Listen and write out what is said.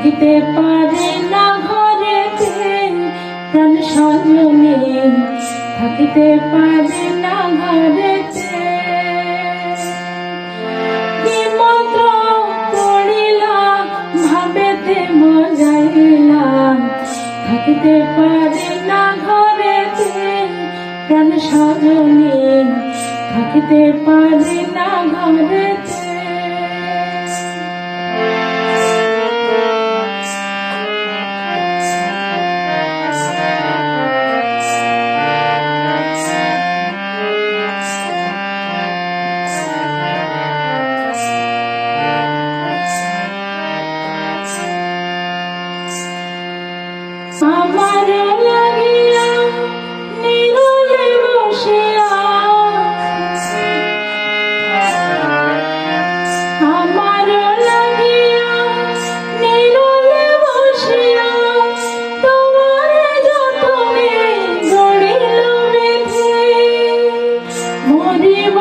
থাকিতে পারে না ঘরেতে প্রাণ সজনে থাকিতে পারে না ঘরেতে কি মন্ত্র পড়িলাম ভাবেতে মজাইলাম থাকিতে পারে না ঘরেতে প্রাণ সজনে থাকিতে পারে না ঘরেতে আমার লাগিয়া নীরবে বসিয়া আমার লাগিয়া নীরবে বসিয়া তোমার যতনে গড়িল বেঁধে মরিব